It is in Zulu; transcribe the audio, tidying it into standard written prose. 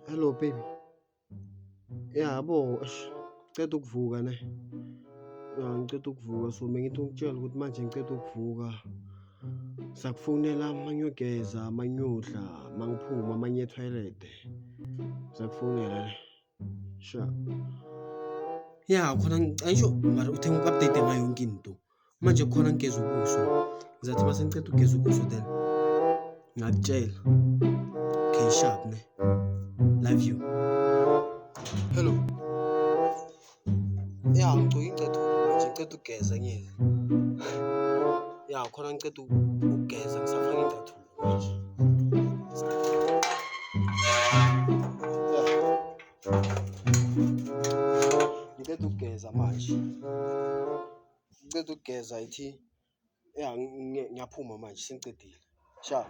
Hello baby. Yabo, ngiceda ukuvuka ne. Ngiceda ukuvuka so bengithi ngikutshela ukuthi manje ngiceda ukuvuka. Sakufonela manyogeza, manyodla, mangiphuma manye etoilet. Sakufonela ne. Sha. Ya khona ayisho mara uthe ngikuupdate ngayo yonke into. Manje khona ngigeza ubuso. Ngizathi mase ngiceda ukugeza ubuso then ngakutshela. Okay sharp ne. Love you. Hello. Ya ngiceda manje ngiceda ukugeza ngiyeza. Ya khona ngiceda ukugeza ngisafaka incathulo manje. Ngiceda ukugeza manje. Ngiceda ukugeza ithi ya ngiyaphuma manje sengicedile. Sha.